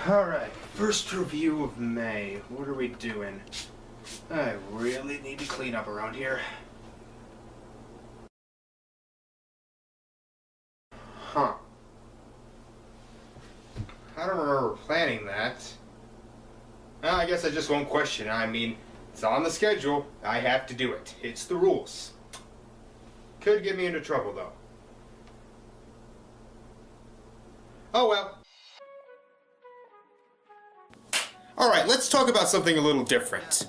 Alright, first review of May. What are we doing? I really need to clean up around here. Huh. I don't remember planning that. I guess I just won't question it. I mean, it's on the schedule. I have to do it. It's the rules. Could get me into trouble, though. Oh well. Alright, let's talk about something a little different.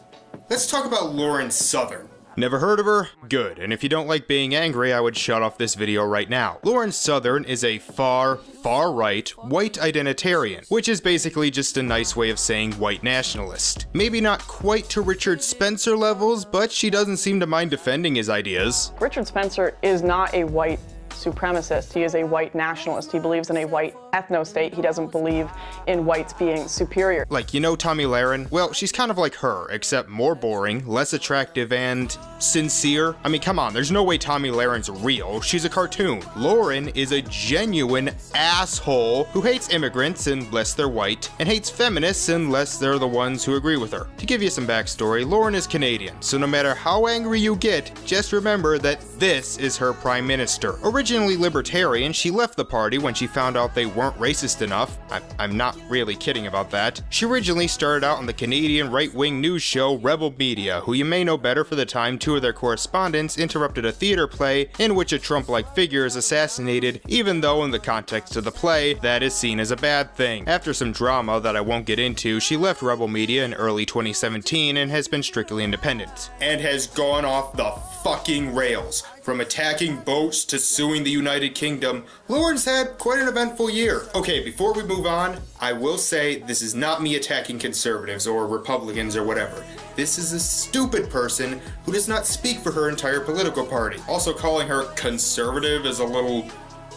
Let's talk about Lauren Southern. Never heard of her? Good, and if you don't like being angry, I would shut off this video right now. Lauren Southern is a far right white identitarian, which is basically just a nice way of saying white nationalist. Maybe not quite to Richard Spencer levels, but she doesn't seem to mind defending his ideas. Richard Spencer is not a white supremacist. He is a white nationalist. He believes in a white ethno-state. He doesn't believe in whites being superior. Like, you know Tomi Lahren? Well, she's kind of like her, except more boring, less attractive, and sincere. I mean, come on, there's no way Tomi Lahren's real. She's a cartoon. Lauren is a genuine asshole who hates immigrants unless they're white, and hates feminists unless they're the ones who agree with her. To give you some backstory, Lauren is Canadian, so no matter how angry you get, just remember that this is her prime minister. Originally libertarian, she left the party when she found out they weren't racist enough. I'm not really kidding about that. She originally started out on the Canadian right-wing news show Rebel Media, who you may know better for the time two of their correspondents interrupted a theater play in which a Trump-like figure is assassinated, even though in the context of the play, that is seen as a bad thing. After some drama that I won't get into, she left Rebel Media in early 2017 and has been strictly independent. And has gone off the fucking rails. From attacking boats to suing the United Kingdom, Lauren's had quite an eventful year. Okay, before we move on, I will say this is not me attacking conservatives or Republicans or whatever. This is a stupid person who does not speak for her entire political party. Also, calling her conservative is a little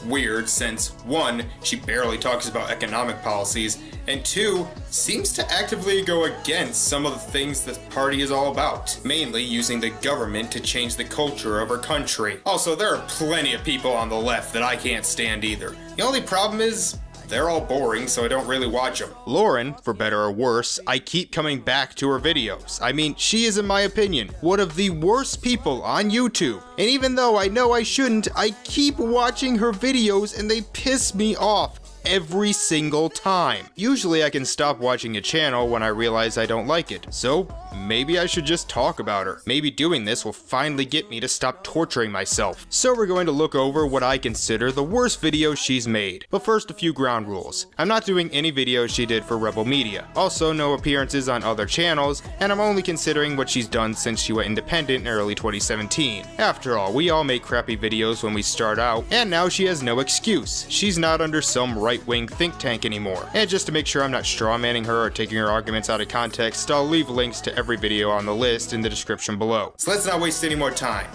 weird since, one, she barely talks about economic policies, and two, seems to actively go against some of the things the party is all about, mainly using the government to change the culture of our country. Also, there are plenty of people on the left that I can't stand either. The only problem is, they're all boring, so I don't really watch them. Lauren, for better or worse, I keep coming back to her videos. I mean, she is, in my opinion, one of the worst people on YouTube. And even though I know I shouldn't, I keep watching her videos and they piss me off every single time. Usually I can stop watching a channel when I realize I don't like it, so maybe I should just talk about her. Maybe doing this will finally get me to stop torturing myself. So we're going to look over what I consider the worst videos she's made. But first, a few ground rules. I'm not doing any videos she did for Rebel Media. Also, no appearances on other channels, and I'm only considering what she's done since she went independent in early 2017. After all, we all make crappy videos when we start out, and now she has no excuse. She's not under some right-wing think tank anymore. And just to make sure I'm not strawmanning her or taking her arguments out of context, I'll leave links to every video on the list in the description below. So let's not waste any more time.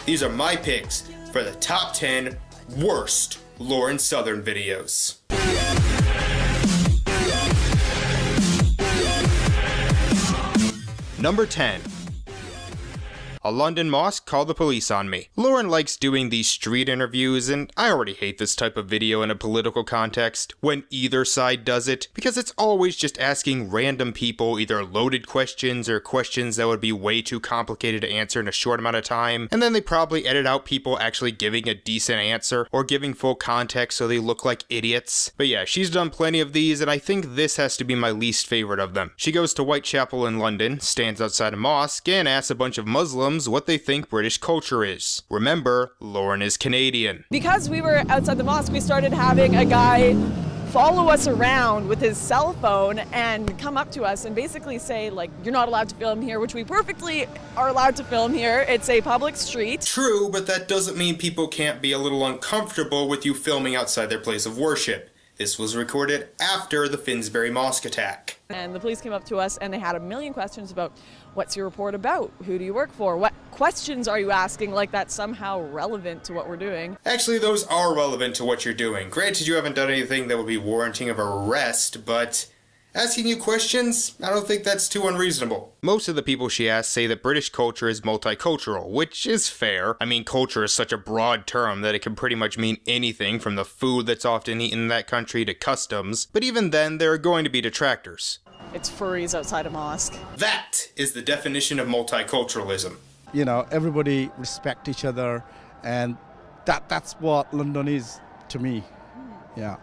These are my picks for the top 10 worst Lauren Southern videos. Number 10. A London mosque called the police on me. Lauren likes doing these street interviews, and I already hate this type of video in a political context, when either side does it, because it's always just asking random people either loaded questions or questions that would be way too complicated to answer in a short amount of time, and then they probably edit out people actually giving a decent answer, or giving full context so they look like idiots. But yeah, she's done plenty of these, and I think this has to be my least favorite of them. She goes to Whitechapel in London, stands outside a mosque, and asks a bunch of Muslims what they think British culture is. Remember, Lauren is Canadian. Because we were outside the mosque, we started having a guy follow us around with his cell phone and come up to us and basically say, like, you're not allowed to film here, which we perfectly are allowed to film here. It's a public street. True, but that doesn't mean people can't be a little uncomfortable with you filming outside their place of worship. This was recorded after the Finsbury Mosque attack. And the police came up to us and they had a million questions about, what's your report about? Who do you work for? What questions are you asking? Like that's somehow relevant to what we're doing. Actually, those are relevant to what you're doing. Granted, you haven't done anything that would be warranting of arrest, but Asking you questions, I don't think that's too unreasonable. Most of the people she asks say that British culture is multicultural, which is fair. I mean, culture is such a broad term that it can pretty much mean anything from the food that's often eaten in that country to customs, but even then, there are going to be detractors. It's furries outside a mosque. That is the definition of multiculturalism. You know, everybody respect each other, and that's what London is to me. Yeah.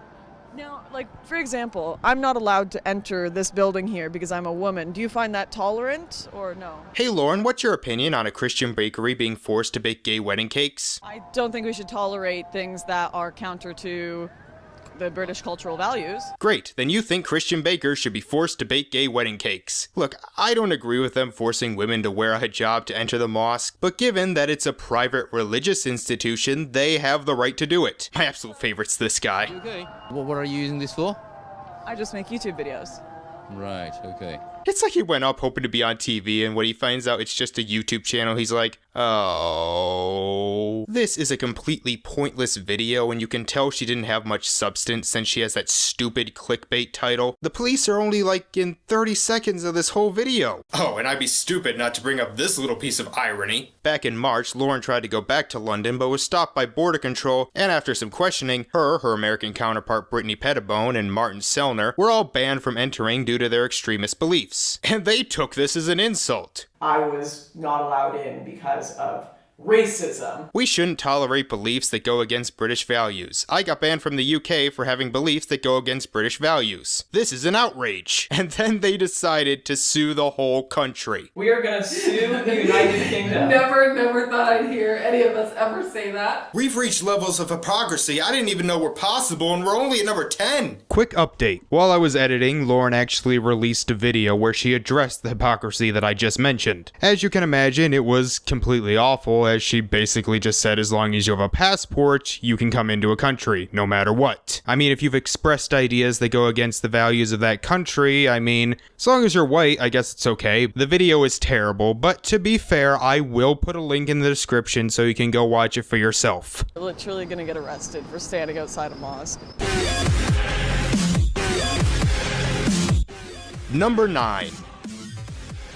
Now, like, for example, I'm not allowed to enter this building here because I'm a woman. Do you find that tolerant or no? Hey Lauren, what's your opinion on a Christian bakery being forced to bake gay wedding cakes? I don't think we should tolerate things that are counter to the British cultural values. Great, then you think Christian bakers should be forced to bake gay wedding cakes. Look, I don't agree with them forcing women to wear a hijab to enter the mosque, but given that it's a private religious institution, they have the right to do it. My absolute favorite's this guy. Okay. Well, what are you using this for? I just make YouTube videos. Right, okay. It's like he went up hoping to be on TV, and when he finds out it's just a YouTube channel, he's like, oh. This is a completely pointless video, and you can tell she didn't have much substance since she has that stupid clickbait title. The police are only like in 30 seconds of this whole video. Oh, and I'd be stupid not to bring up this little piece of irony. Back in March, Lauren tried to go back to London, but was stopped by border control, and after some questioning, her American counterpart Brittany Pettibone, and Martin Sellner were all banned from entering due to their extremist beliefs. And they took this as an insult. I was not allowed in because of racism. We shouldn't tolerate beliefs that go against British values. I got banned from the UK for having beliefs that go against British values. This is an outrage. And then they decided to sue the whole country. We are gonna sue the United Kingdom. Never thought I'd hear any of us ever say that. We've reached levels of hypocrisy I didn't even know were possible, and we're only at number 10. Quick update. While I was editing, Lauren actually released a video where she addressed the hypocrisy that I just mentioned. As you can imagine, it was completely awful, as she basically just said as long as you have a passport, you can come into a country, no matter what. I mean, if you've expressed ideas that go against the values of that country, I mean, as long as you're white, I guess it's okay. The video is terrible, but to be fair, I will put a link in the description so you can go watch it for yourself. We're literally gonna get arrested for standing outside a mosque. Number 9.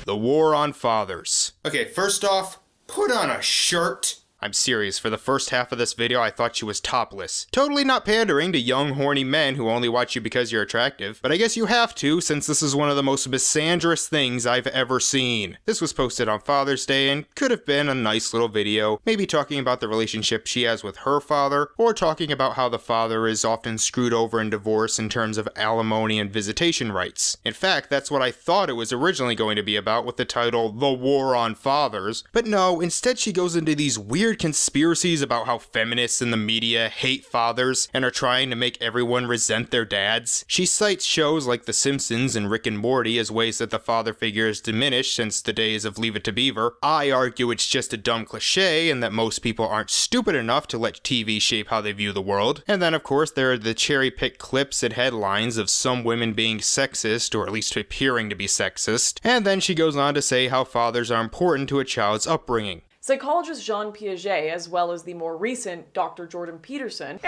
The War on Fathers. Okay, first off, put on a shirt. I'm serious, for the first half of this video I thought she was topless. Totally not pandering to young horny men who only watch you because you're attractive, but I guess you have to since this is one of the most misandrous things I've ever seen. This was posted on Father's Day and could have been a nice little video, maybe talking about the relationship she has with her father, or talking about how the father is often screwed over in divorce in terms of alimony and visitation rights. In fact, that's what I thought it was originally going to be about with the title The War on Fathers, but no, instead she goes into these weird conspiracies about how feminists in the media hate fathers and are trying to make everyone resent their dads. She cites shows like The Simpsons and Rick and Morty as ways that the father figure has diminished since the days of Leave It to Beaver. I argue it's just a dumb cliche and that most people aren't stupid enough to let TV shape how they view the world. And then of course there are the cherry-picked clips and headlines of some women being sexist, or at least appearing to be sexist. And then she goes on to say how fathers are important to a child's upbringing. Psychologist Jean Piaget, as well as the more recent Dr. Jordan Peterson,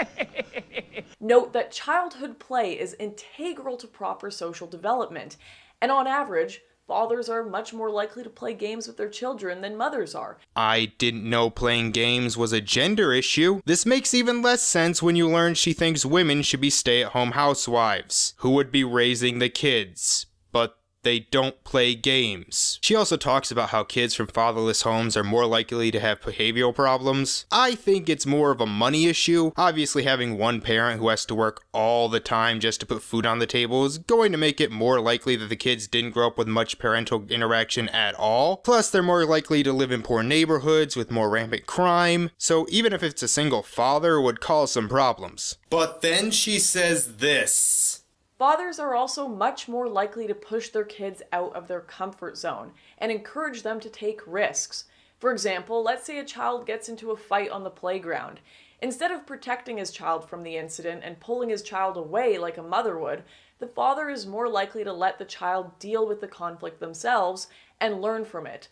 note that childhood play is integral to proper social development, and on average, fathers are much more likely to play games with their children than mothers are. I didn't know playing games was a gender issue. This makes even less sense when you learn she thinks women should be stay-at-home housewives, who would be raising the kids, but they don't play games. She also talks about how kids from fatherless homes are more likely to have behavioral problems. I think it's more of a money issue. Obviously, having one parent who has to work all the time just to put food on the table is going to make it more likely that the kids didn't grow up with much parental interaction at all. Plus, they're more likely to live in poor neighborhoods with more rampant crime. So even if it's a single father, it would cause some problems. But then she says this. Fathers are also much more likely to push their kids out of their comfort zone and encourage them to take risks. For example, let's say a child gets into a fight on the playground. Instead of protecting his child from the incident and pulling his child away like a mother would, the father is more likely to let the child deal with the conflict themselves and learn from it.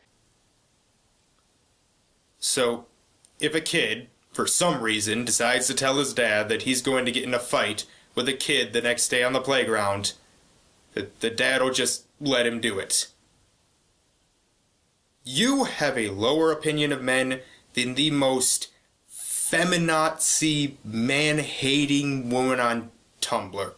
So, if a kid, for some reason, decides to tell his dad that he's going to get in a fight with a kid the next day on the playground, The dad'll just let him do it. You have a lower opinion of men than the most feminazi, man-hating woman on Tumblr.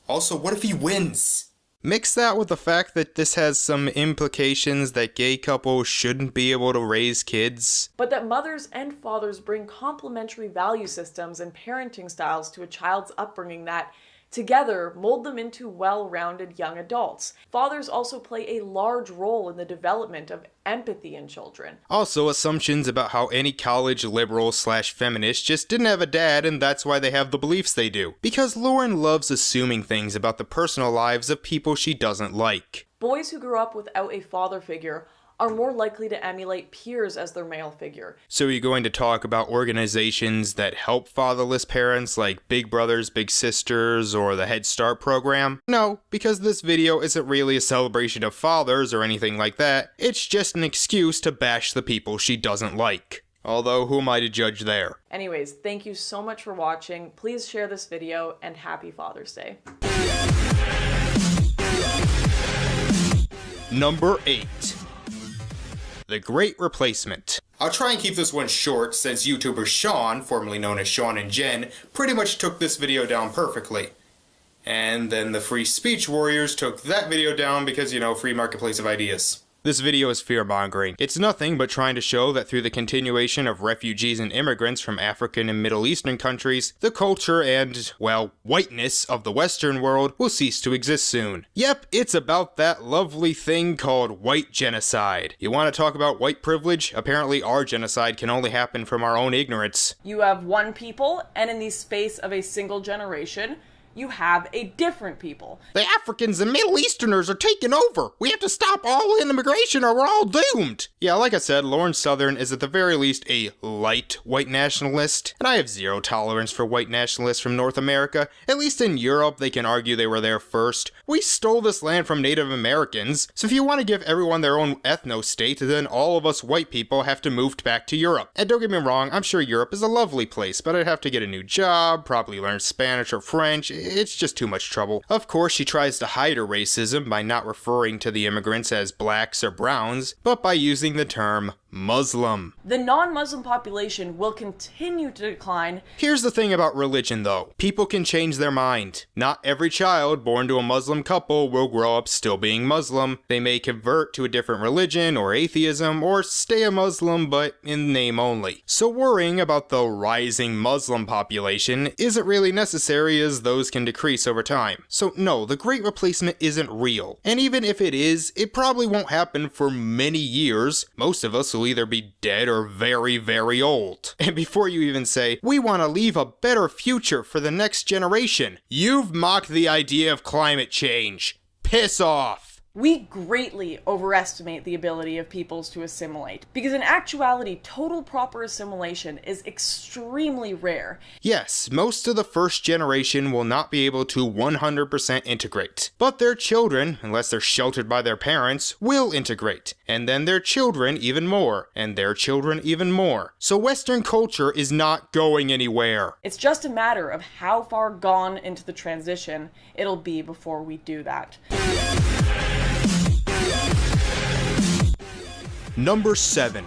Also, what if he wins? Mix that with the fact that this has some implications that gay couples shouldn't be able to raise kids. But that mothers and fathers bring complementary value systems and parenting styles to a child's upbringing that, together, mold them into well-rounded young adults. Fathers also play a large role in the development of empathy in children. Also, assumptions about how any college liberal/feminist just didn't have a dad and that's why they have the beliefs they do. Because Lauren loves assuming things about the personal lives of people she doesn't like. Boys who grew up without a father figure are more likely to emulate peers as their male figure. So you're going to talk about organizations that help fatherless parents like Big Brothers Big Sisters or the Head Start program? No, because this video isn't really a celebration of fathers or anything like that. It's just an excuse to bash the people she doesn't like. Although, who am I to judge there? Anyways, thank you so much for watching. Please share this video and happy Father's Day. Number 8. The Great Replacement. I'll try and keep this one short since YouTuber Sean, formerly known as Sean and Jen, pretty much took this video down perfectly. And then the Free Speech Warriors took that video down because, you know, free marketplace of ideas. This video is fear-mongering. It's nothing but trying to show that through the continuation of refugees and immigrants from African and Middle Eastern countries, the culture and, well, whiteness of the Western world will cease to exist soon. Yep, it's about that lovely thing called white genocide. You want to talk about white privilege? Apparently our genocide can only happen from our own ignorance. You have one people, and in the space of a single generation, you have a different people. The Africans and Middle Easterners are taking over. We have to stop all immigration or we're all doomed. Yeah, like I said, Lauren Southern is at the very least a light white nationalist, and I have zero tolerance for white nationalists from North America. At least in Europe, they can argue they were there first. We stole this land from Native Americans, so if you want to give everyone their own ethno-state, then all of us white people have to move back to Europe. And don't get me wrong, I'm sure Europe is a lovely place, but I'd have to get a new job, probably learn Spanish or French. It's just too much trouble. Of course, she tries to hide her racism by not referring to the immigrants as blacks or browns, but by using the term Muslim. The non-Muslim population will continue to decline. Here's the thing about religion though. People can change their mind. Not every child born to a Muslim couple will grow up still being Muslim. They may convert to a different religion or atheism or stay a Muslim but in name only. So worrying about the rising Muslim population isn't really necessary as those can decrease over time. So no, the Great Replacement isn't real. And even if it is, it probably won't happen for many years. Most of us will either be dead or very, very old. And before you even say, we want to leave a better future for the next generation, you've mocked the idea of climate change. Piss off. We greatly overestimate the ability of peoples to assimilate, because in actuality, total proper assimilation is extremely rare. Yes, most of the first generation will not be able to 100% integrate, but their children, unless they're sheltered by their parents, will integrate, and then their children even more, and their children even more. So Western culture is not going anywhere. It's just a matter of how far gone into the transition it'll be before we do that. Number 7.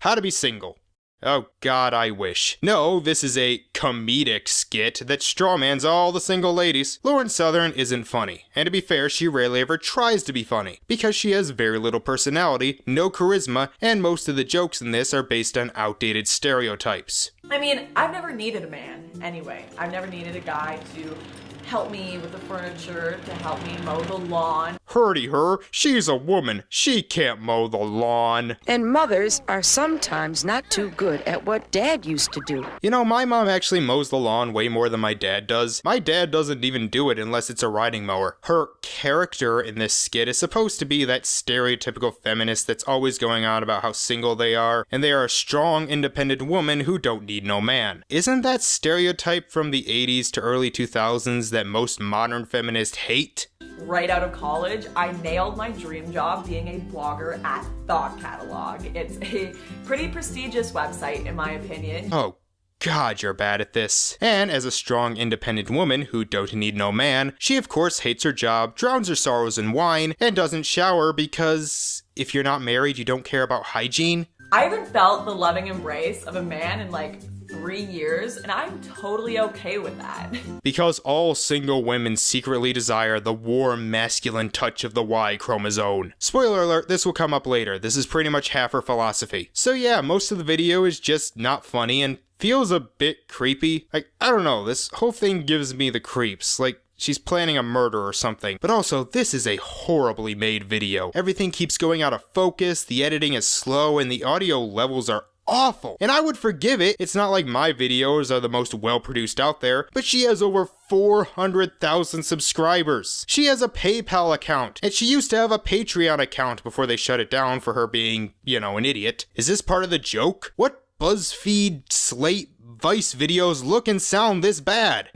How to be single. Oh god, I wish. No, this is a comedic skit that strawmans all the single ladies. Lauren Southern isn't funny, and to be fair, she rarely ever tries to be funny, because she has very little personality, no charisma, and most of the jokes in this are based on outdated stereotypes. I mean, I've never needed a man, anyway. I've never needed a guy to help me with the furniture, to help me mow the lawn. Hurdy her, she's a woman. She can't mow the lawn. And mothers are sometimes not too good at what Dad used to do. You know, my mom actually mows the lawn way more than my dad does. My dad doesn't even do it unless it's a riding mower. Her character in this skit is supposed to be that stereotypical feminist that's always going on about how single they are, and they are a strong, independent woman who don't need no man. Isn't that stereotype from the 80s to early 2000s that most modern feminists hate? Right out of college, I nailed my dream job being a blogger at Thought Catalog. It's a pretty prestigious website, in my opinion. Oh God, you're bad at this. And as a strong, independent woman who don't need no man, she of course hates her job, drowns her sorrows in wine, and doesn't shower because if you're not married, you don't care about hygiene. I haven't felt the loving embrace of a man in like 3 years, and I'm totally okay with that. Because all single women secretly desire the warm, masculine touch of the Y chromosome. Spoiler alert, this will come up later. This is pretty much half her philosophy. So yeah, most of the video is just not funny and feels a bit creepy. Like, I don't know, this whole thing gives me the creeps. Like, she's planning a murder or something. But also, this is a horribly made video. Everything keeps going out of focus, the editing is slow, and the audio levels are awful. And I would forgive it. It's not like my videos are the most well-produced out there, but she has over 400,000 subscribers. She has a PayPal account, and she used to have a Patreon account before they shut it down for her being, you know, an idiot. Is this part of the joke? What BuzzFeed, Slate, Vice videos look and sound this bad?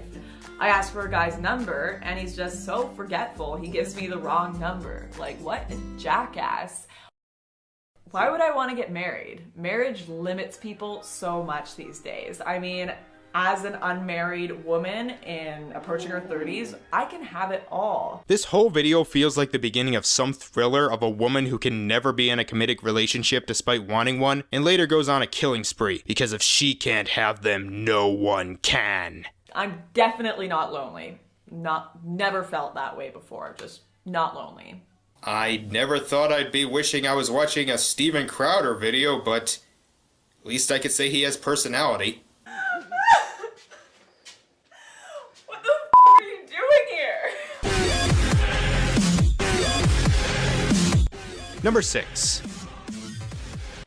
I asked for a guy's number, and he's just so forgetful, he gives me the wrong number. Like, what a jackass. Why would I want to get married? Marriage limits people so much these days. I mean, as an unmarried woman in approaching her 30s, I can have it all. This whole video feels like the beginning of some thriller of a woman who can never be in a committed relationship despite wanting one, and later goes on a killing spree, because if she can't have them, no one can. I'm definitely not lonely. Never felt that way before, just not lonely. I never thought I'd be wishing I was watching a Steven Crowder video, but at least I could say he has personality. What the f*** are you doing here? Number 6.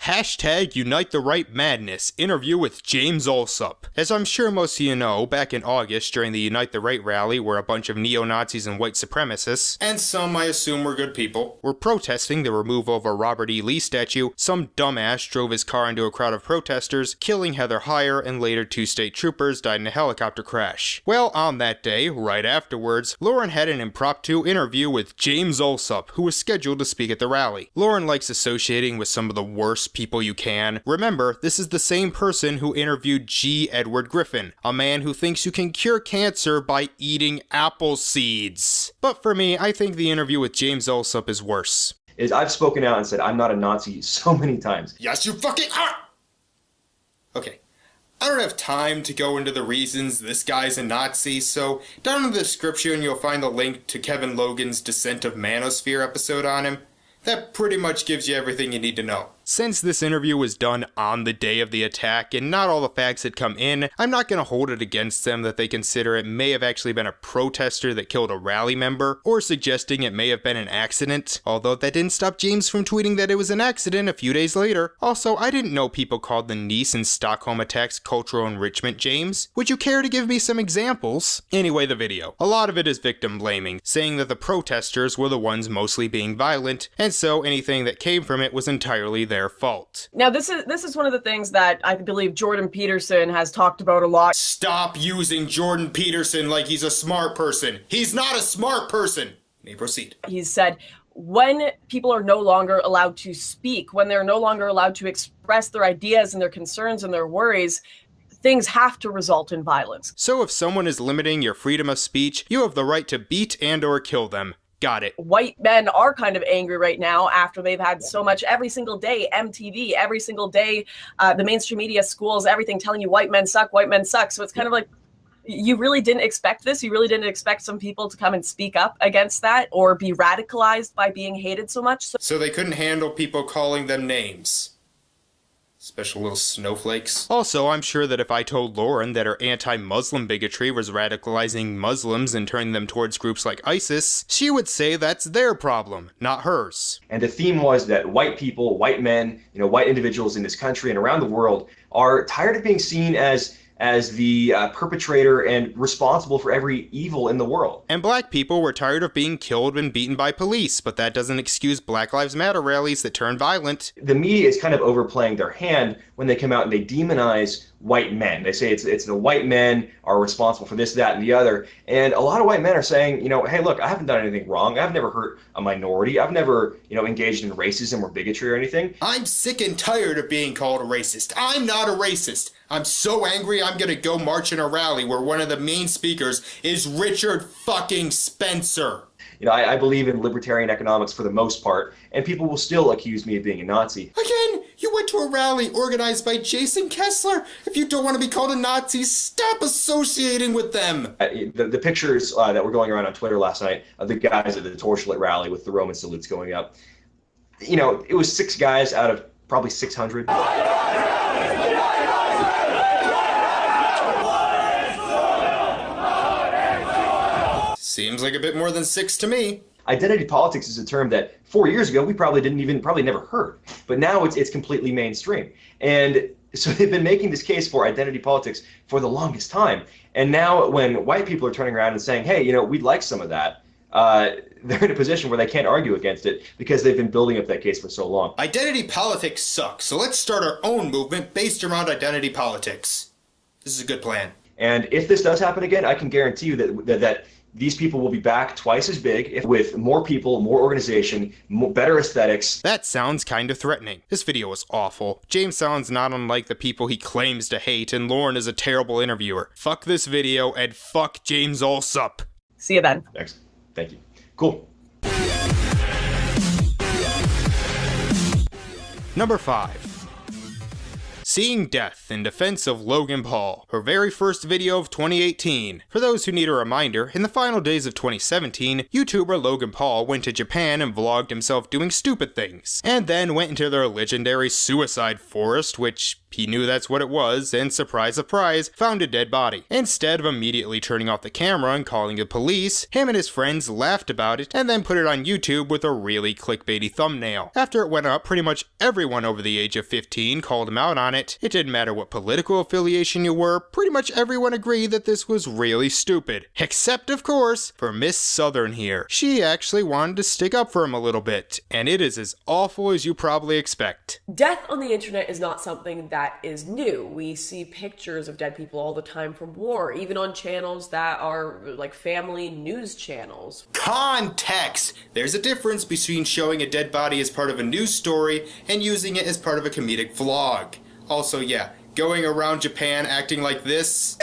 Hashtag Unite the Right Madness interview with James Allsup. As I'm sure most of you know, back in August during the Unite the Right rally where a bunch of neo-Nazis and white supremacists, and some I assume were good people, were protesting the removal of a Robert E. Lee statue, some dumbass drove his car into a crowd of protesters, killing Heather Heyer and later 2 state troopers died in a helicopter crash. Well, on that day, right afterwards, Lauren had an impromptu interview with James Allsup, who was scheduled to speak at the rally. Lauren likes associating with some of the worst people you can. Remember, this is the same person who interviewed G. Edward Griffin, a man who thinks you can cure cancer by eating apple seeds. But for me, I think the interview with James Allsup is worse. I've spoken out and said I'm not a Nazi so many times. Yes, you fucking are! Okay. I don't have time to go into the reasons this guy's a Nazi, so down in the description you'll find a link to Kevin Logan's Descent of Manosphere episode on him. That pretty much gives you everything you need to know. Since this interview was done on the day of the attack and not all the facts had come in, I'm not going to hold it against them that they consider it may have actually been a protester that killed a rally member, or suggesting it may have been an accident, although that didn't stop James from tweeting that it was an accident a few days later. Also, I didn't know people called the Nice and Stockholm attacks cultural enrichment, James. Would you care to give me some examples? Anyway, the video. A lot of it is victim blaming, saying that the protesters were the ones mostly being violent, and so anything that came from it was entirely their fault. Now, this is one of the things that I believe Jordan Peterson has talked about a lot. Stop using Jordan Peterson like he's a smart person. He's not a smart person. May proceed. He's said, when people are no longer allowed to speak, when they're no longer allowed to express their ideas and their concerns and their worries, things have to result in violence. So if someone is limiting your freedom of speech, you have the right to beat and or kill them. Got it. White men are kind of angry right now after they've had so much every single day, MTV, every single day, the mainstream media, schools, everything telling you white men suck, white men suck. So it's kind of like, you really didn't expect this. You really didn't expect some people to come and speak up against that or be radicalized by being hated so much. So they couldn't handle people calling them names. Special little snowflakes. Also, I'm sure that if I told Lauren that her anti-Muslim bigotry was radicalizing Muslims and turning them towards groups like ISIS, she would say that's their problem, not hers. And the theme was that white people, white men, white individuals in this country and around the world are tired of being seen as the perpetrator and responsible for every evil in the world. And black people were tired of being killed and beaten by police, but that doesn't excuse Black Lives Matter rallies that turn violent. The media is kind of overplaying their hand when they come out and they demonize white men. They say it's the white men are responsible for this, that, and the other. And a lot of white men are saying, hey, look, I haven't done anything wrong. I've never hurt a minority. I've never, engaged in racism or bigotry or anything. I'm sick and tired of being called a racist. I'm not a racist. I'm so angry I'm gonna go march in a rally where one of the main speakers is Richard fucking Spencer. I believe in libertarian economics for the most part, and people will still accuse me of being a Nazi. Again, you went to a rally organized by Jason Kessler. If you don't want to be called a Nazi, stop associating with them. The pictures that were going around on Twitter last night of the guys at the torchlit rally with the Roman salutes going up, it was 6 guys out of probably 600. Seems like a bit more than 6 to me. Identity politics is a term that 4 years ago we probably never heard, but now it's completely mainstream. And so they've been making this case for identity politics for the longest time. And now when white people are turning around and saying, hey, we'd like some of that, they're in a position where they can't argue against it because they've been building up that case for so long. Identity politics sucks, so let's start our own movement based around identity politics. This is a good plan. And if this does happen again, I can guarantee you that these people will be back twice as big with more people, more organization, better aesthetics. That sounds kind of threatening. This video is awful. James sounds not unlike the people he claims to hate, and Lauren is a terrible interviewer. Fuck this video, and fuck James Allsup. See you then. Excellent. Thank you. Cool. Number 5. Seeing Death in defense of Logan Paul, her very first video of 2018. For those who need a reminder, in the final days of 2017, YouTuber Logan Paul went to Japan and vlogged himself doing stupid things, and then went into their legendary suicide forest, which he knew that's what it was, and surprise surprise, found a dead body. Instead of immediately turning off the camera and calling the police, him and his friends laughed about it and then put it on YouTube with a really clickbaity thumbnail. After it went up, pretty much everyone over the age of 15 called him out on it. It didn't matter what political affiliation you were, pretty much everyone agreed that this was really stupid. Except, of course, for Miss Southern here. She actually wanted to stick up for him a little bit, and it is as awful as you probably expect. Death on the internet is not something that is new. We see pictures of dead people all the time from war, even on channels that are like family news channels. Context! There's a difference between showing a dead body as part of a news story and using it as part of a comedic vlog. Also, yeah, going around Japan acting like this.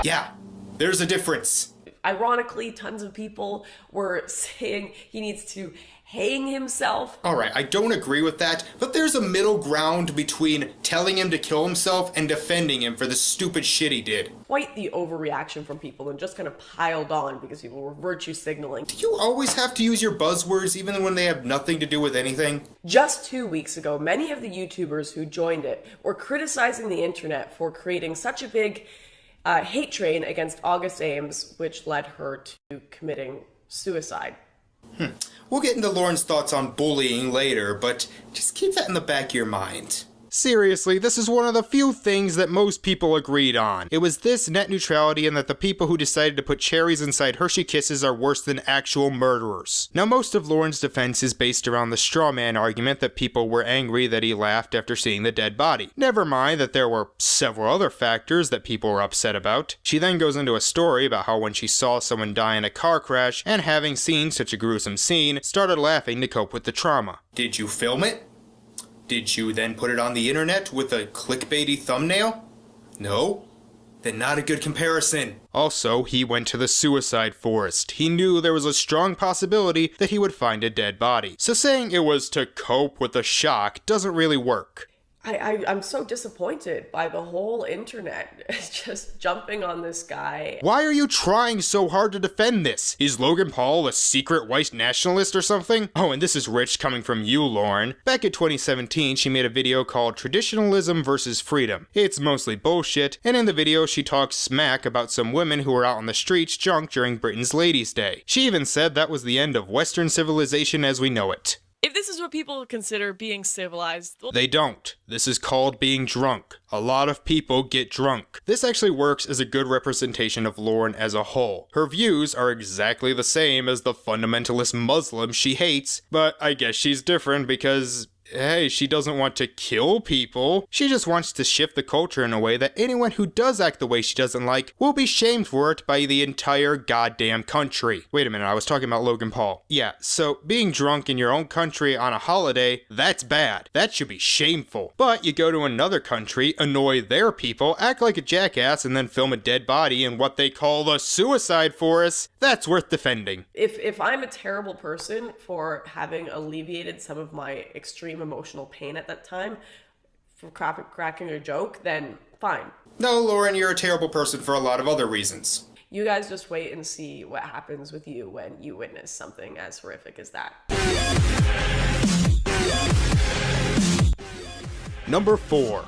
Yeah, there's a difference. Ironically, tons of people were saying he needs to hang himself. Alright, I don't agree with that, but there's a middle ground between telling him to kill himself and defending him for the stupid shit he did. Quite the overreaction from people, and just kind of piled on because people were virtue signaling. Do you always have to use your buzzwords even when they have nothing to do with anything? Just 2 weeks ago, many of the YouTubers who joined it were criticizing the internet for creating such a big hate train against August Ames, which led her to committing suicide. We'll get into Lauren's thoughts on bullying later, but just keep that in the back of your mind. Seriously, this is one of the few things that most people agreed on. It was this net neutrality and that the people who decided to put cherries inside Hershey Kisses are worse than actual murderers. Now, most of Lauren's defense is based around the straw man argument that people were angry that he laughed after seeing the dead body. Never mind that there were several other factors that people were upset about. She then goes into a story about how when she saw someone die in a car crash and having seen such a gruesome scene, started laughing to cope with the trauma. Did you film it? Did you then put it on the internet with a clickbaity thumbnail? No? Then not a good comparison. Also, he went to the suicide forest. He knew there was a strong possibility that he would find a dead body. So saying it was to cope with the shock doesn't really work. I'm so disappointed by the whole internet just jumping on this guy. Why are you trying so hard to defend this? Is Logan Paul a secret white nationalist or something? Oh, and this is rich coming from you, Lauren. Back in 2017, she made a video called Traditionalism versus Freedom. It's mostly bullshit, and in the video she talks smack about some women who were out on the streets drunk during Britain's Ladies' Day. She even said that was the end of Western civilization as we know it. If this is what people consider being civilized, well, they don't. This is called being drunk. A lot of people get drunk. This actually works as a good representation of Lauren as a whole. Her views are exactly the same as the fundamentalist Muslim she hates, but I guess she's different because hey, she doesn't want to kill people. She just wants to shift the culture in a way that anyone who does act the way she doesn't like will be shamed for it by the entire goddamn country. Wait a minute, I was talking about Logan Paul. Yeah, so being drunk in your own country on a holiday, that's bad. That should be shameful. But you go to another country, annoy their people, act like a jackass, and then film a dead body in what they call the suicide forest, that's worth defending. If I'm a terrible person for having alleviated some of my extreme emotional pain at that time for cracking a joke, then fine. No, Lauren, you're a terrible person for a lot of other reasons. You guys just wait and see what happens with you when you witness something as horrific as that. Number 4.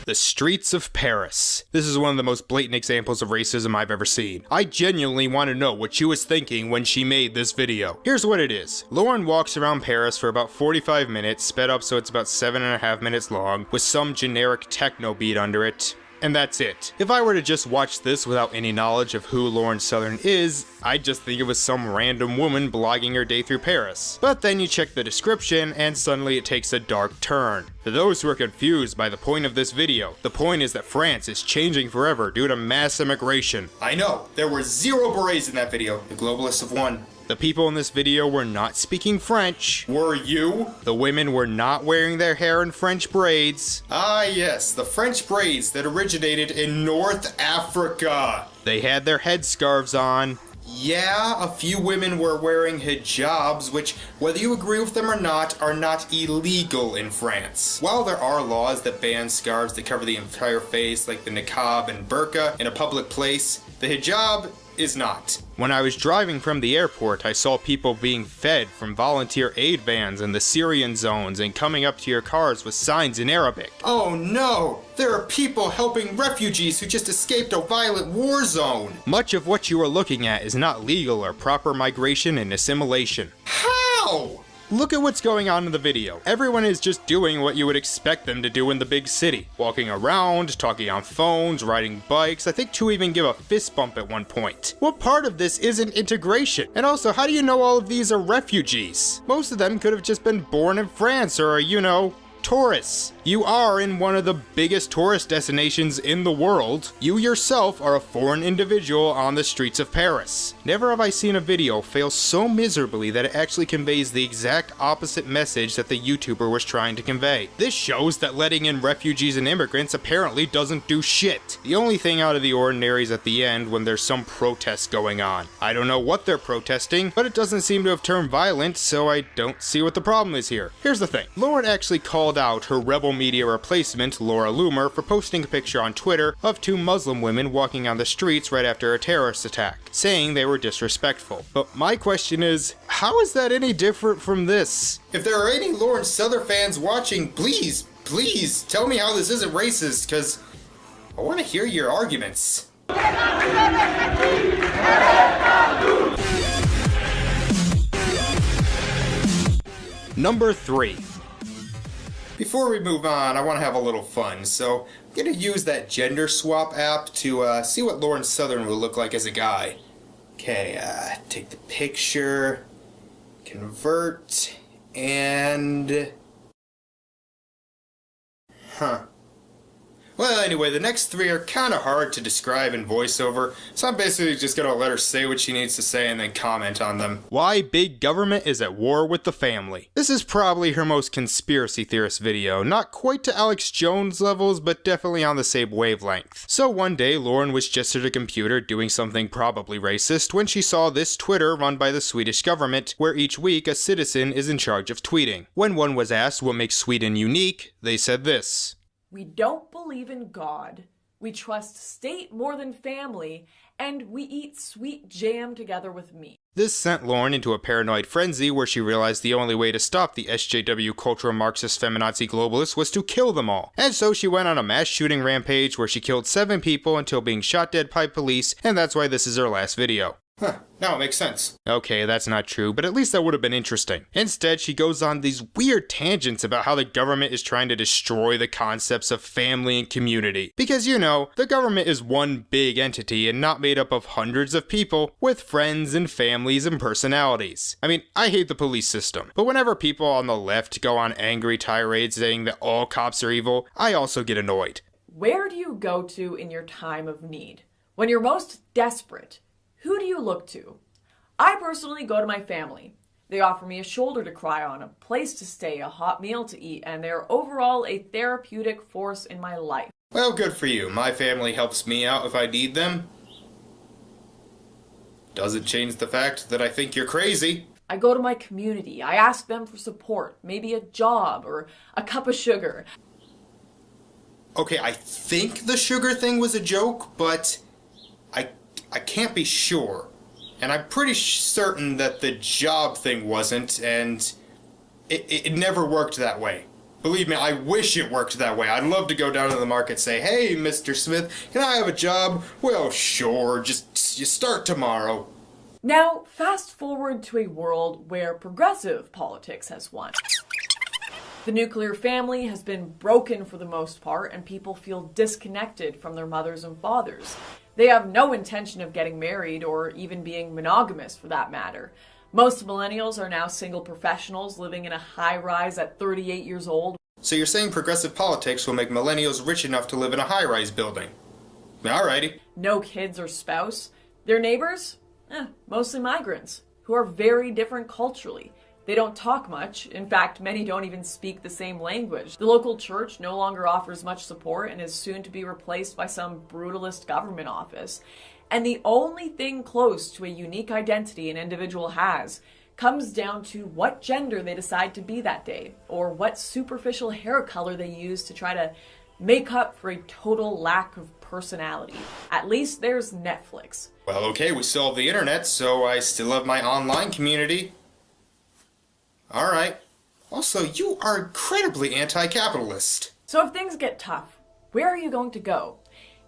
The streets of Paris. This is one of the most blatant examples of racism I've ever seen. I genuinely want to know what she was thinking when she made this video. Here's what it is. Lauren walks around Paris for about 45 minutes, sped up so it's about 7.5 minutes long, with some generic techno beat under it. And that's it. If I were to just watch this without any knowledge of who Lauren Southern is, I'd just think it was some random woman blogging her day through Paris. But then you check the description and suddenly it takes a dark turn. For those who are confused by the point of this video, the point is that France is changing forever due to mass immigration. I know, there were 0 berets in that video. The globalists have won. The people in this video were not speaking French. Were you? The women were not wearing their hair in French braids. Ah yes, the French braids that originated in North Africa. They had their headscarves on. Yeah, a few women were wearing hijabs, which, whether you agree with them or not, are not illegal in France. While there are laws that ban scarves that cover the entire face, like the niqab and burqa, in a public place, the hijab is not. When I was driving from the airport, I saw people being fed from volunteer aid vans in the Syrian zones and coming up to your cars with signs in Arabic. Oh no! There are people helping refugees who just escaped a violent war zone! Much of what you are looking at is not legal or proper migration and assimilation. How? Look at what's going on in the video. Everyone is just doing what you would expect them to do in the big city. Walking around, talking on phones, riding bikes, I think 2 even give a fist bump at one point. What part of this isn't integration? And also, how do you know all of these are refugees? Most of them could have just been born in France or, you know, tourists. You are in one of the biggest tourist destinations in the world. You yourself are a foreign individual on the streets of Paris. Never have I seen a video fail so miserably that it actually conveys the exact opposite message that the YouTuber was trying to convey. This shows that letting in refugees and immigrants apparently doesn't do shit. The only thing out of the ordinary is at the end when there's some protest going on. I don't know what they're protesting, but it doesn't seem to have turned violent, so I don't see what the problem is here. Here's the thing. Lauren actually called out her rebel media replacement, Laura Loomer, for posting a picture on Twitter of 2 Muslim women walking on the streets right after a terrorist attack, saying they were disrespectful. But my question is, how is that any different from this? If there are any Lauren Southern fans watching, please tell me how this isn't racist, because I want to hear your arguments. Number 3. Before we move on, I want to have a little fun, so I'm going to use that gender swap app to see what Lauren Southern will look like as a guy. Okay, take the picture, convert, and... Well, anyway, the next 3 are kind of hard to describe in voiceover, so I'm basically just gonna let her say what she needs to say and then comment on them. Why big government is at war with the family. This is probably her most conspiracy theorist video, not quite to Alex Jones levels, but definitely on the same wavelength. So one day, Lauren was just at a computer doing something probably racist when she saw this Twitter run by the Swedish government, where each week a citizen is in charge of tweeting. When one was asked what makes Sweden unique, they said this. We don't believe in God, we trust state more than family, and we eat sweet jam together with meat. This sent Lauren into a paranoid frenzy where she realized the only way to stop the SJW cultural Marxist feminazi globalists was to kill them all. And so she went on a mass shooting rampage where she killed 7 people until being shot dead by police, and that's why this is her last video. Huh, now it makes sense. Okay, that's not true, but at least that would have been interesting. Instead, she goes on these weird tangents about how the government is trying to destroy the concepts of family and community. Because, you know, the government is one big entity and not made up of hundreds of people with friends and families and personalities. I mean, I hate the police system, but whenever people on the left go on angry tirades saying that all cops are evil, I also get annoyed. Where do you go to in your time of need? When you're most desperate, who do you look to? I personally go to my family. They offer me a shoulder to cry on, a place to stay, a hot meal to eat, and they're overall a therapeutic force in my life. Well, good for you. My family helps me out if I need them. Doesn't change the fact that I think you're crazy. I go to my community. I ask them for support, maybe a job or a cup of sugar. Okay, I think the sugar thing was a joke, but I can't be sure. And I'm pretty certain that the job thing wasn't, and it never worked that way. Believe me, I wish it worked that way. I'd love to go down to the market and say, "Hey, Mr. Smith, can I have a job?" "Well, sure, just you start tomorrow." Now, fast forward to a world where progressive politics has won. The nuclear family has been broken for the most part, and people feel disconnected from their mothers and fathers. They have no intention of getting married or even being monogamous for that matter. Most millennials are now single professionals living in a high-rise at 38 years old. So you're saying progressive politics will make millennials rich enough to live in a high-rise building? Alrighty. No kids or spouse. Their neighbors? Mostly migrants, who are very different culturally. They don't talk much. In fact, many don't even speak the same language. The local church no longer offers much support and is soon to be replaced by some brutalist government office. And the only thing close to a unique identity an individual has comes down to what gender they decide to be that day, or what superficial hair color they use to try to make up for a total lack of personality. At least there's Netflix. Well, okay, we still have the internet, so I still have my online community. Alright. Also, you are incredibly anti-capitalist. So if things get tough, where are you going to go?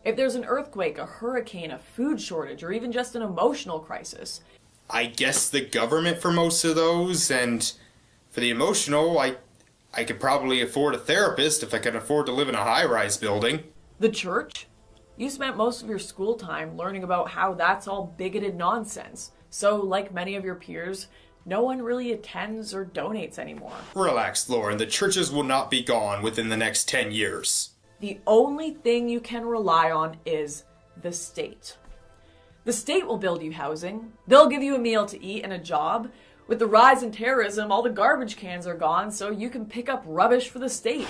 If there's an earthquake, a hurricane, a food shortage, or even just an emotional crisis? I guess the government for most of those, and for the emotional, I could probably afford a therapist if I could afford to live in a high-rise building. The church? You spent most of your school time learning about how that's all bigoted nonsense. So, like many of your peers, no one really attends or donates anymore. Relax, Lauren. The churches will not be gone within the next 10 years. The only thing you can rely on is the state. The state will build you housing. They'll give you a meal to eat and a job. With the rise in terrorism, all the garbage cans are gone, so you can pick up rubbish for the state.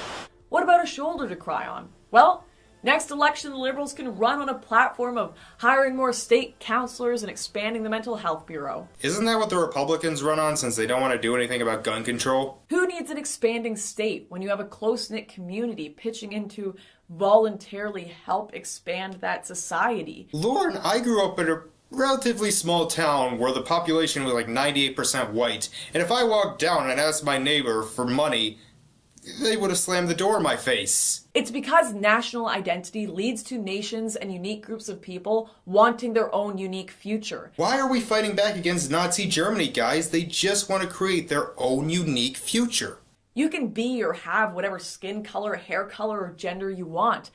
What about a shoulder to cry on? Well, next election, the Liberals can run on a platform of hiring more state counselors and expanding the Mental Health Bureau. Isn't that what the Republicans run on since they don't want to do anything about gun control? Who needs an expanding state when you have a close-knit community pitching in to voluntarily help expand that society? Lauren, I grew up in a relatively small town where the population was like 98% white, and if I walked down and asked my neighbor for money, they would have slammed the door in my face. It's because national identity leads to nations and unique groups of people wanting their own unique future. Why are we fighting back against Nazi Germany, guys? They just want to create their own unique future. You can be or have whatever skin color, hair color, or gender you want,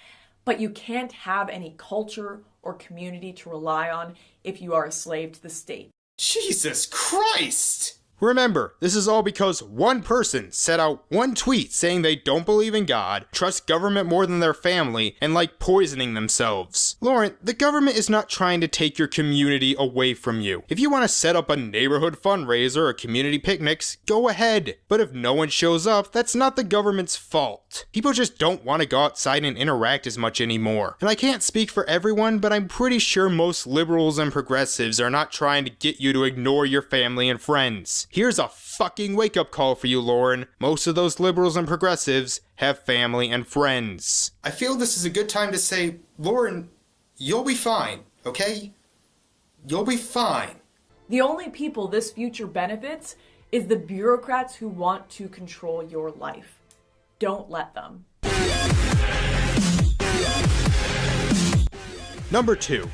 but you can't have any culture or community to rely on if you are a slave to the state. Jesus Christ! Remember, this is all because one person set out one tweet saying they don't believe in God, trust government more than their family, and like poisoning themselves. Lauren, the government is not trying to take your community away from you. If you want to set up a neighborhood fundraiser or community picnics, go ahead. But if no one shows up, that's not the government's fault. People just don't want to go outside and interact as much anymore. And I can't speak for everyone, but I'm pretty sure most liberals and progressives are not trying to get you to ignore your family and friends. Here's a fucking wake-up call for you, Lauren. Most of those liberals and progressives have family and friends. I feel this is a good time to say, Lauren, you'll be fine, okay? You'll be fine. The only people this future benefits is the bureaucrats who want to control your life. Don't let them. Number 2.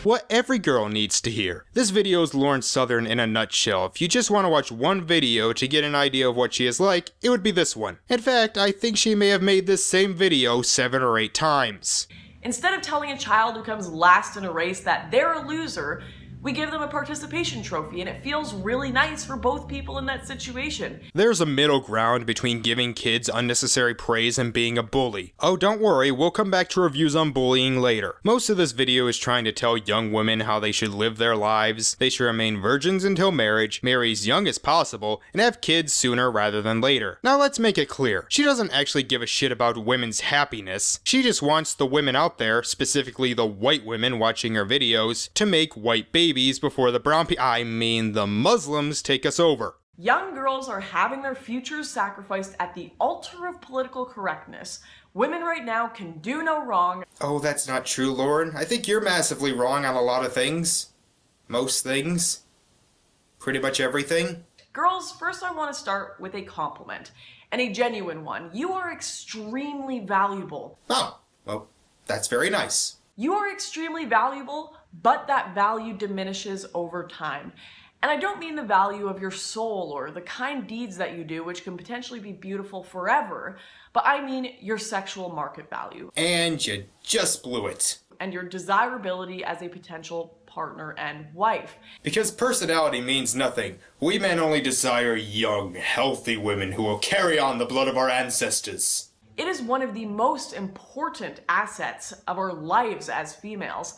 What every girl needs to hear. This video is Lauren Southern in a nutshell. If you just want to watch one video to get an idea of what she is like, it would be this one. In fact, I think she may have made this same video 7 or 8 times. Instead of telling a child who comes last in a race that they're a loser, we give them a participation trophy, and it feels really nice for both people in that situation. There's a middle ground between giving kids unnecessary praise and being a bully. Oh, don't worry, we'll come back to reviews on bullying later. Most of this video is trying to tell young women how they should live their lives. They should remain virgins until marriage, marry as young as possible, and have kids sooner rather than later. Now let's make it clear. She doesn't actually give a shit about women's happiness. She just wants the women out there, specifically the white women watching her videos, to make white babies before the the Muslims take us over. Young girls are having their futures sacrificed at the altar of political correctness. Women right now can do no wrong. Oh, that's not true, Lauren. I think you're massively wrong on a lot of things. Most things. Pretty much everything. Girls, first I want to start with a compliment, and a genuine one. You are extremely valuable. Oh, well, that's very nice. You are extremely valuable, but that value diminishes over time. And I don't mean the value of your soul or the kind deeds that you do, which can potentially be beautiful forever, but I mean your sexual market value. And you just blew it. And your desirability as a potential partner and wife. Because personality means nothing. We men only desire young, healthy women who will carry on the blood of our ancestors. It is one of the most important assets of our lives as females.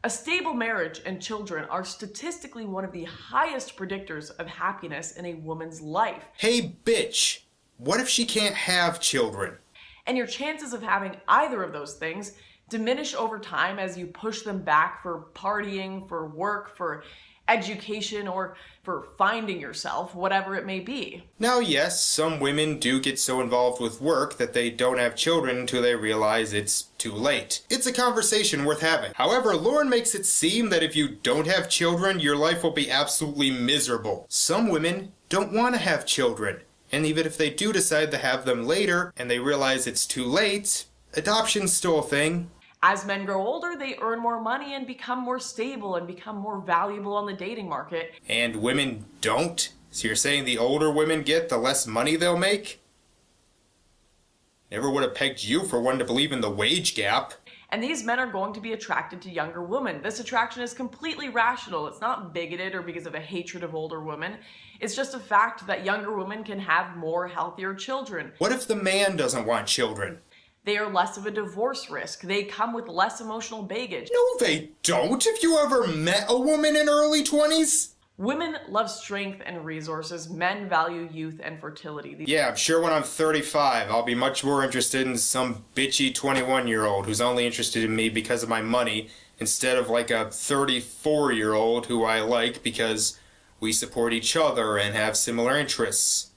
A stable marriage and children are statistically one of the highest predictors of happiness in a woman's life. Hey bitch, what if she can't have children? And your chances of having either of those things diminish over time as you push them back for partying, for work, for education, or for finding yourself, whatever it may be. Now yes, some women do get so involved with work that they don't have children until they realize it's too late. It's a conversation worth having. However, Lauren makes it seem that if you don't have children, your life will be absolutely miserable. Some women don't want to have children, and even if they do decide to have them later and they realize it's too late, adoption's still a thing. As men grow older, they earn more money and become more stable and become more valuable on the dating market. And women don't? So you're saying the older women get, the less money they'll make? Never would have pegged you for one to believe in the wage gap. And these men are going to be attracted to younger women. This attraction is completely rational. It's not bigoted or because of a hatred of older women. It's just a fact that younger women can have more healthier children. What if the man doesn't want children? They are less of a divorce risk. They come with less emotional baggage. No, they don't. Have you ever met a woman in her early 20s? Women love strength and resources. Men value youth and fertility. Yeah, I'm sure when I'm 35, I'll be much more interested in some bitchy 21-year-old who's only interested in me because of my money, instead of like a 34-year-old who I like because we support each other and have similar interests.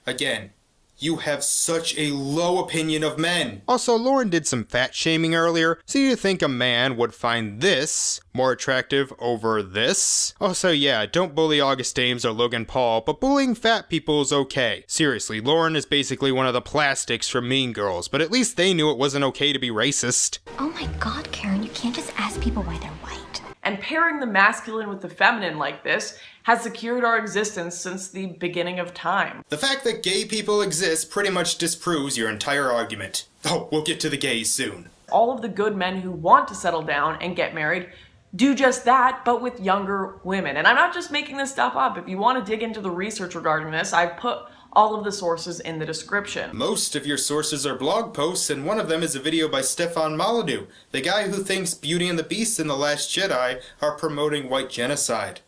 Again, you have such a low opinion of men. Also, Lauren did some fat shaming earlier, so you think a man would find this more attractive over this? Also, yeah, don't bully August Ames or Logan Paul, but bullying fat people is okay. Seriously, Lauren is basically one of the plastics from Mean Girls, but at least they knew it wasn't okay to be racist. Oh my god, Karen, you can't just ask people why they're white. And pairing the masculine with the feminine like this has secured our existence since the beginning of time. The fact that gay people exist pretty much disproves your entire argument. Oh, we'll get to the gays soon. All of the good men who want to settle down and get married do just that, but with younger women. And I'm not just making this stuff up. If you want to dig into the research regarding this, I've put all of the sources in the description. Most of your sources are blog posts, and one of them is a video by Stefan Molyneux, the guy who thinks Beauty and the Beast and The Last Jedi are promoting white genocide.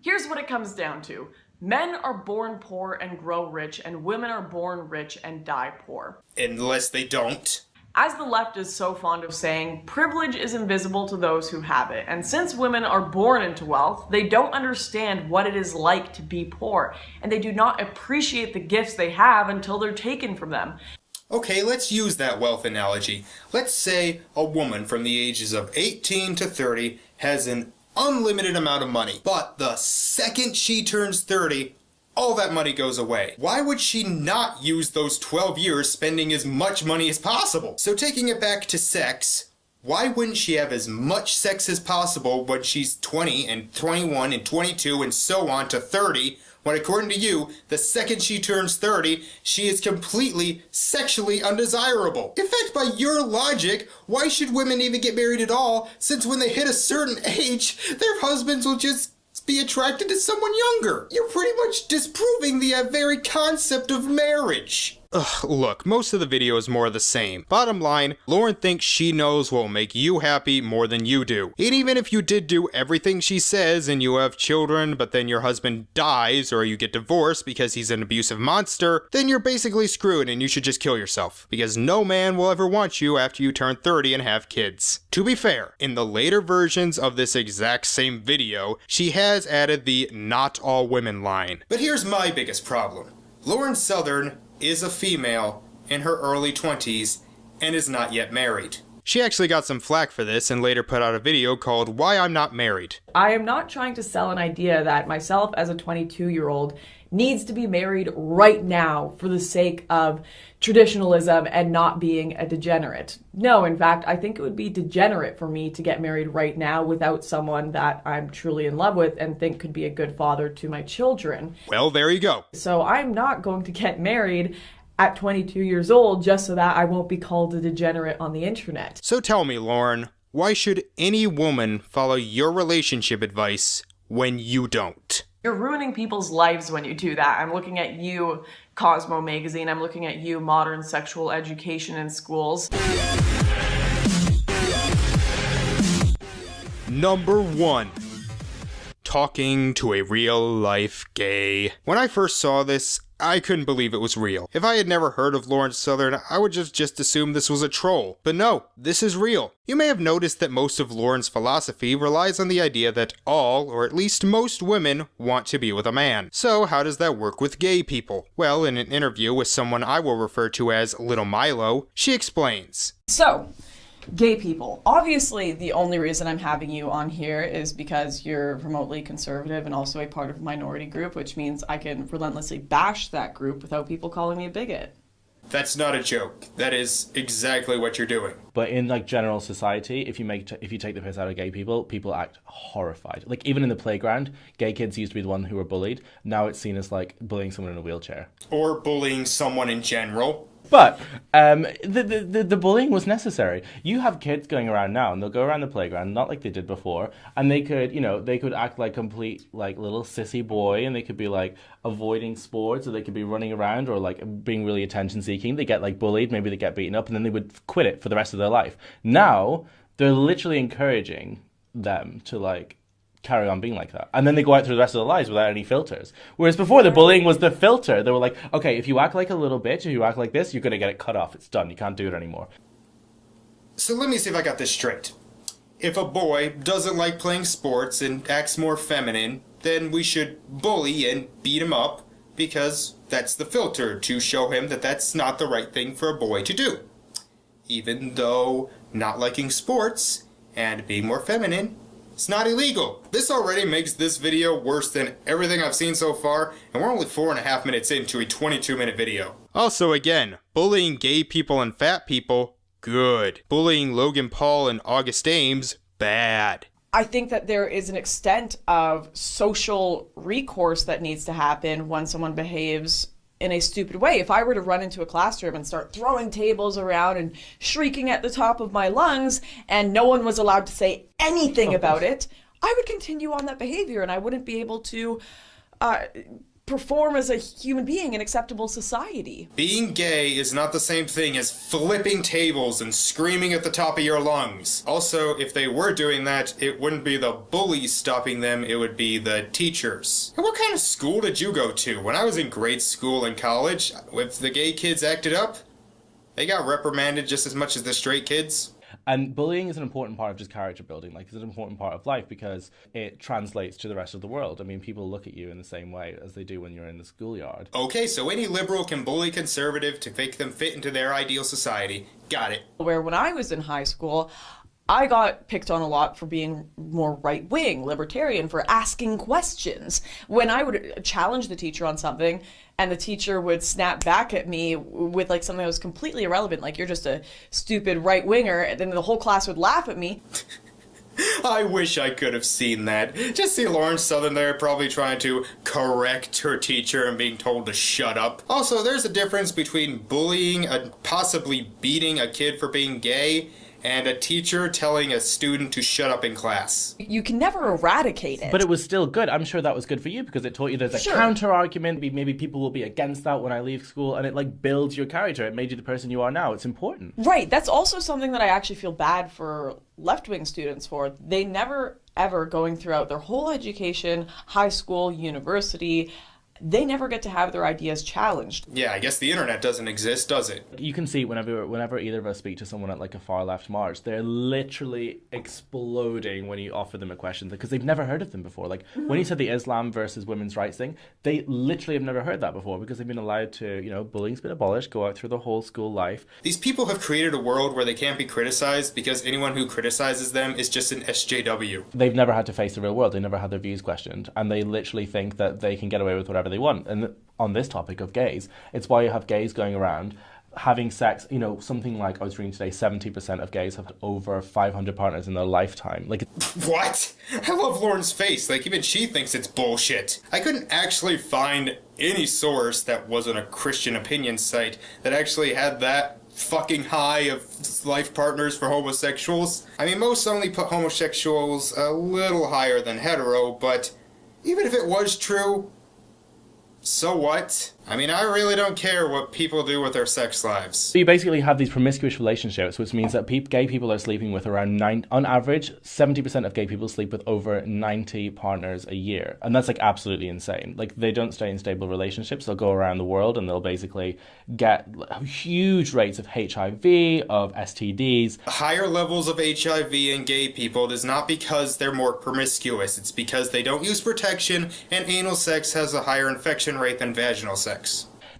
Here's what it comes down to. Men are born poor and grow rich, and women are born rich and die poor. Unless they don't. As the left is so fond of saying, privilege is invisible to those who have it. And since women are born into wealth, they don't understand what it is like to be poor. And they do not appreciate the gifts they have until they're taken from them. Okay, let's use that wealth analogy. Let's say a woman from the ages of 18 to 30 has an unlimited amount of money. But the second she turns 30, all that money goes away. Why would she not use those 12 years spending as much money as possible? So taking it back to sex, Why wouldn't she have as much sex as possible when she's 20 and 21 and 22 and so on to 30, when according to you, the second she turns 30, she is completely sexually undesirable? In fact, by your logic, why should women even get married at all, since when they hit a certain age, their husbands will just be attracted to someone younger? You're pretty much disproving the very concept of marriage. Ugh, look, most of the video is more of the same. Bottom line, Lauren thinks she knows what will make you happy more than you do. And even if you did do everything she says and you have children, but then your husband dies or you get divorced because he's an abusive monster, then you're basically screwed and you should just kill yourself. Because no man will ever want you after you turn 30 and have kids. To be fair, in the later versions of this exact same video, she has added the "not all women" line. But here's my biggest problem. Lauren Southern is a female in her early 20s and is not yet married. She actually got some flack for this and later put out a video called "Why I'm Not Married." I am not trying to sell an idea that myself as a 22-year-old needs to be married right now for the sake of traditionalism and not being a degenerate. No, in fact, I think it would be degenerate for me to get married right now without someone that I'm truly in love with and think could be a good father to my children. Well, there you go. So I'm not going to get married at 22 years old just so that I won't be called a degenerate on the internet. So tell me, Lauren, why should any woman follow your relationship advice when you don't? You're ruining people's lives when you do that. I'm looking at you, Cosmo Magazine. I'm looking at you, Modern Sexual Education in Schools. Number 1. Talking to a real-life gay. When I first saw this, I couldn't believe it was real. If I had never heard of Lauren Southern, I would just assume this was a troll. But no, this is real. You may have noticed that most of Lauren's philosophy relies on the idea that all, or at least most women, want to be with a man. So how does that work with gay people? Well, in an interview with someone I will refer to as Little Milo, she explains. So, gay people. Obviously, the only reason I'm having you on here is because you're remotely conservative and also a part of a minority group, which means I can relentlessly bash that group without people calling me a bigot. That's not a joke. That is exactly what you're doing. But in like general society, if you take the piss out of gay people, people act horrified. Like even in the playground, gay kids used to be the one who were bullied. Now it's seen as like bullying someone in a wheelchair. Or bullying someone in general. But the bullying was necessary. You have kids going around now, and they'll go around the playground, not like they did before, and they could act like complete like little sissy boy, and they could be like avoiding sports, or they could be running around, or like being really attention seeking. They get like bullied, maybe they get beaten up, and then they would quit it for the rest of their life. Now they're literally encouraging them to like carry on being like that. And then they go out through the rest of their lives without any filters. Whereas before, the bullying was the filter. They were like, okay, if you act like a little bitch, if you act like this, you're going to get it cut off. It's done. You can't do it anymore. So let me see if I got this straight. If a boy doesn't like playing sports and acts more feminine, then we should bully and beat him up because that's the filter to show him that that's not the right thing for a boy to do. Even though not liking sports and being more feminine, it's not illegal. This already makes this video worse than everything I've seen so far, and we're only 4.5 minutes into a 22-minute video. Also again, bullying gay people and fat people, good. Bullying Logan Paul and August Ames, bad. I think that there is an extent of social recourse that needs to happen when someone behaves in a stupid way. If I were to run into a classroom and start throwing tables around and shrieking at the top of my lungs and no one was allowed to say anything about it, I would continue on that behavior and I wouldn't be able to perform as a human being in acceptable society. Being gay is not the same thing as flipping tables and screaming at the top of your lungs. Also, if they were doing that, it wouldn't be the bullies stopping them, it would be the teachers. And what kind of school did you go to? When I was in grade school and college, if the gay kids acted up, they got reprimanded just as much as the straight kids. And bullying is an important part of just character building. Like, it's an important part of life because it translates to the rest of the world. I mean, people look at you in the same way as they do when you're in the schoolyard. Okay, so any liberal can bully conservative to make them fit into their ideal society. Got it. Where when I was in high school, I got picked on a lot for being more right-wing, libertarian, for asking questions. When I would challenge the teacher on something, and the teacher would snap back at me with like something that was completely irrelevant, like, you're just a stupid right-winger, and then the whole class would laugh at me. I wish I could have seen that. Just see Lauren Southern there probably trying to correct her teacher and being told to shut up. Also, there's a difference between bullying and possibly beating a kid for being gay and a teacher telling a student to shut up in class. You can never eradicate it. But it was still good. I'm sure that was good for you because it taught you there's a counter argument. Maybe people will be against that when I leave school, and it like builds your character. It made you the person you are now. It's important. Right. That's also something that I actually feel bad for left-wing students for. They never, ever, going throughout their whole education, high school, university, they never get to have their ideas challenged. Yeah, I guess the internet doesn't exist, does it? You can see whenever either of us speak to someone at like a far left march, they're literally exploding when you offer them a question because they've never heard of them before. Like when you said the Islam versus women's rights thing, they literally have never heard that before because they've been allowed to, you know, bullying's been abolished, go out through the whole school life. These people have created a world where they can't be criticized because anyone who criticizes them is just an SJW. They've never had to face the real world. They never had their views questioned, and they literally think that they can get away with whatever they want. And on this topic of gays, it's why you have gays going around having sex, you know, something like, I was reading today, 70% of gays have over 500 partners in their lifetime. Like, what? I love Lauren's face. Like, even she thinks it's bullshit. I couldn't actually find any source that wasn't a Christian opinion site that actually had that fucking high of life partners for homosexuals. I mean, most only put homosexuals a little higher than hetero, but even if it was true, so what? I mean, I really don't care what people do with their sex lives. So you basically have these promiscuous relationships, which means that gay people are sleeping with around on average, 70% of gay people sleep with over 90 partners a year. And that's like absolutely insane. Like they don't stay in stable relationships. They'll go around the world and they'll basically get huge rates of HIV, of STDs. Higher levels of HIV in gay people is not because they're more promiscuous. It's because they don't use protection and anal sex has a higher infection rate than vaginal sex.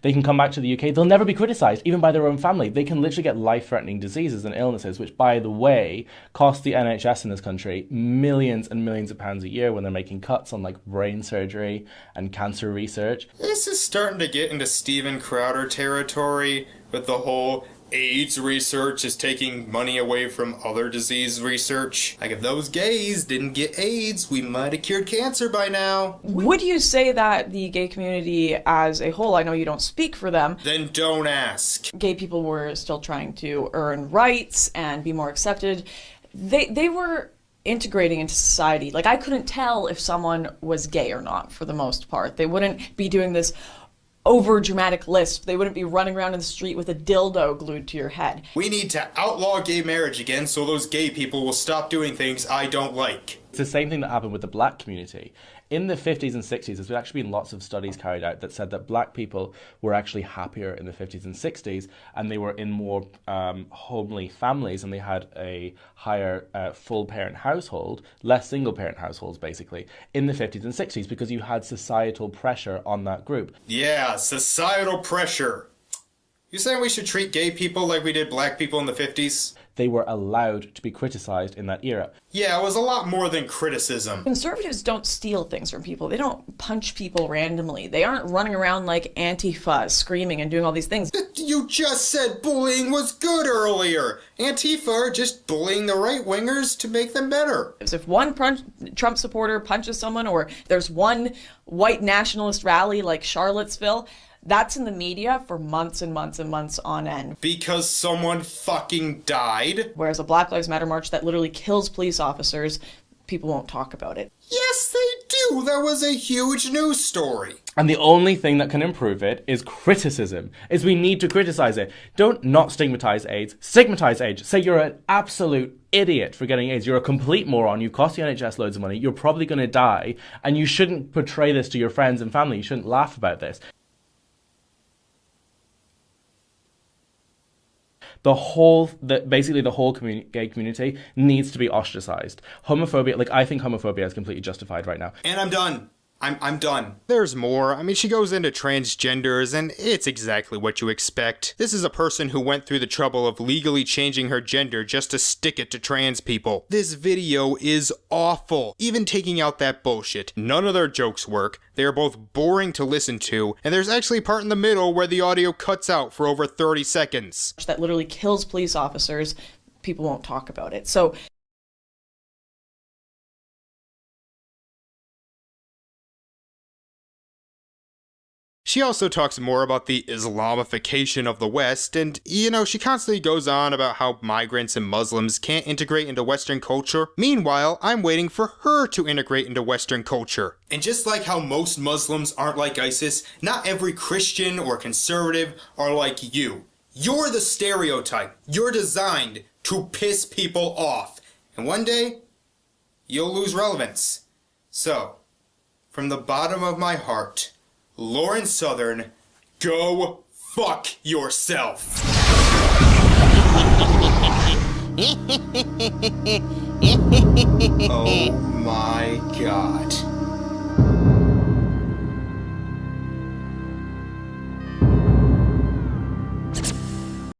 They can come back to the UK. They'll never be criticised, even by their own family. They can literally get life-threatening diseases and illnesses, which, by the way, cost the NHS in this country millions and millions of pounds a year when they're making cuts on like brain surgery and cancer research. This is starting to get into Steven Crowder territory with the whole AIDS research is taking money away from other disease research. Like if those gays didn't get AIDS, we might have cured cancer by now. Would you say that the gay community as a whole, I know you don't speak for them, then don't ask. Gay people were still trying to earn rights and be more accepted. They were integrating into society. Like I couldn't tell if someone was gay or not for the most part. They wouldn't be doing this over dramatic lisp. They wouldn't be running around in the street with a dildo glued to your head. We need to outlaw gay marriage again so those gay people will stop doing things I don't like. It's the same thing that happened with the black community. In the 50s and 60s, there's actually been lots of studies carried out that said that black people were actually happier in the 50s and 60s, and they were in more homely families, and they had a higher full-parent household, less single-parent households, basically, in the 50s and 60s, because you had societal pressure on that group. Yeah, societal pressure. You saying we should treat gay people like we did black people in the 50s? They were allowed to be criticized in that era. Yeah, it was a lot more than criticism. Conservatives don't steal things from people. They don't punch people randomly. They aren't running around like Antifa, screaming and doing all these things. You just said bullying was good earlier. Antifa are just bullying the right-wingers to make them better. If one Trump supporter punches someone, or there's one white nationalist rally like Charlottesville, that's in the media for months and months and months on end. Because someone fucking died? Whereas a Black Lives Matter march that literally kills police officers, people won't talk about it. Yes, they do. That was a huge news story. And the only thing that can improve it is criticism. Is we need to criticize it. Don't not stigmatize AIDS. Stigmatize AIDS. Say you're an absolute idiot for getting AIDS. You're a complete moron. You cost the NHS loads of money. You're probably going to die. And you shouldn't portray this to your friends and family. You shouldn't laugh about this. Basically the whole gay community needs to be ostracized. Homophobia, like I think homophobia is completely justified right now. And I'm done. I'm done. There's more. I mean, she goes into transgenders, and it's exactly what you expect. This is a person who went through the trouble of legally changing her gender just to stick it to trans people. This video is awful. Even taking out that bullshit, none of their jokes work. They are both boring to listen to, and there's actually a part in the middle where the audio cuts out for over 30 seconds. That literally kills police officers. People won't talk about it. So she also talks more about the Islamification of the West, and, you know, she constantly goes on about how migrants and Muslims can't integrate into Western culture. Meanwhile, I'm waiting for her to integrate into Western culture. And just like how most Muslims aren't like ISIS, not every Christian or conservative are like you. You're the stereotype. You're designed to piss people off. And one day, you'll lose relevance. So, from the bottom of my heart, Lauren Southern, go fuck yourself. Oh my god.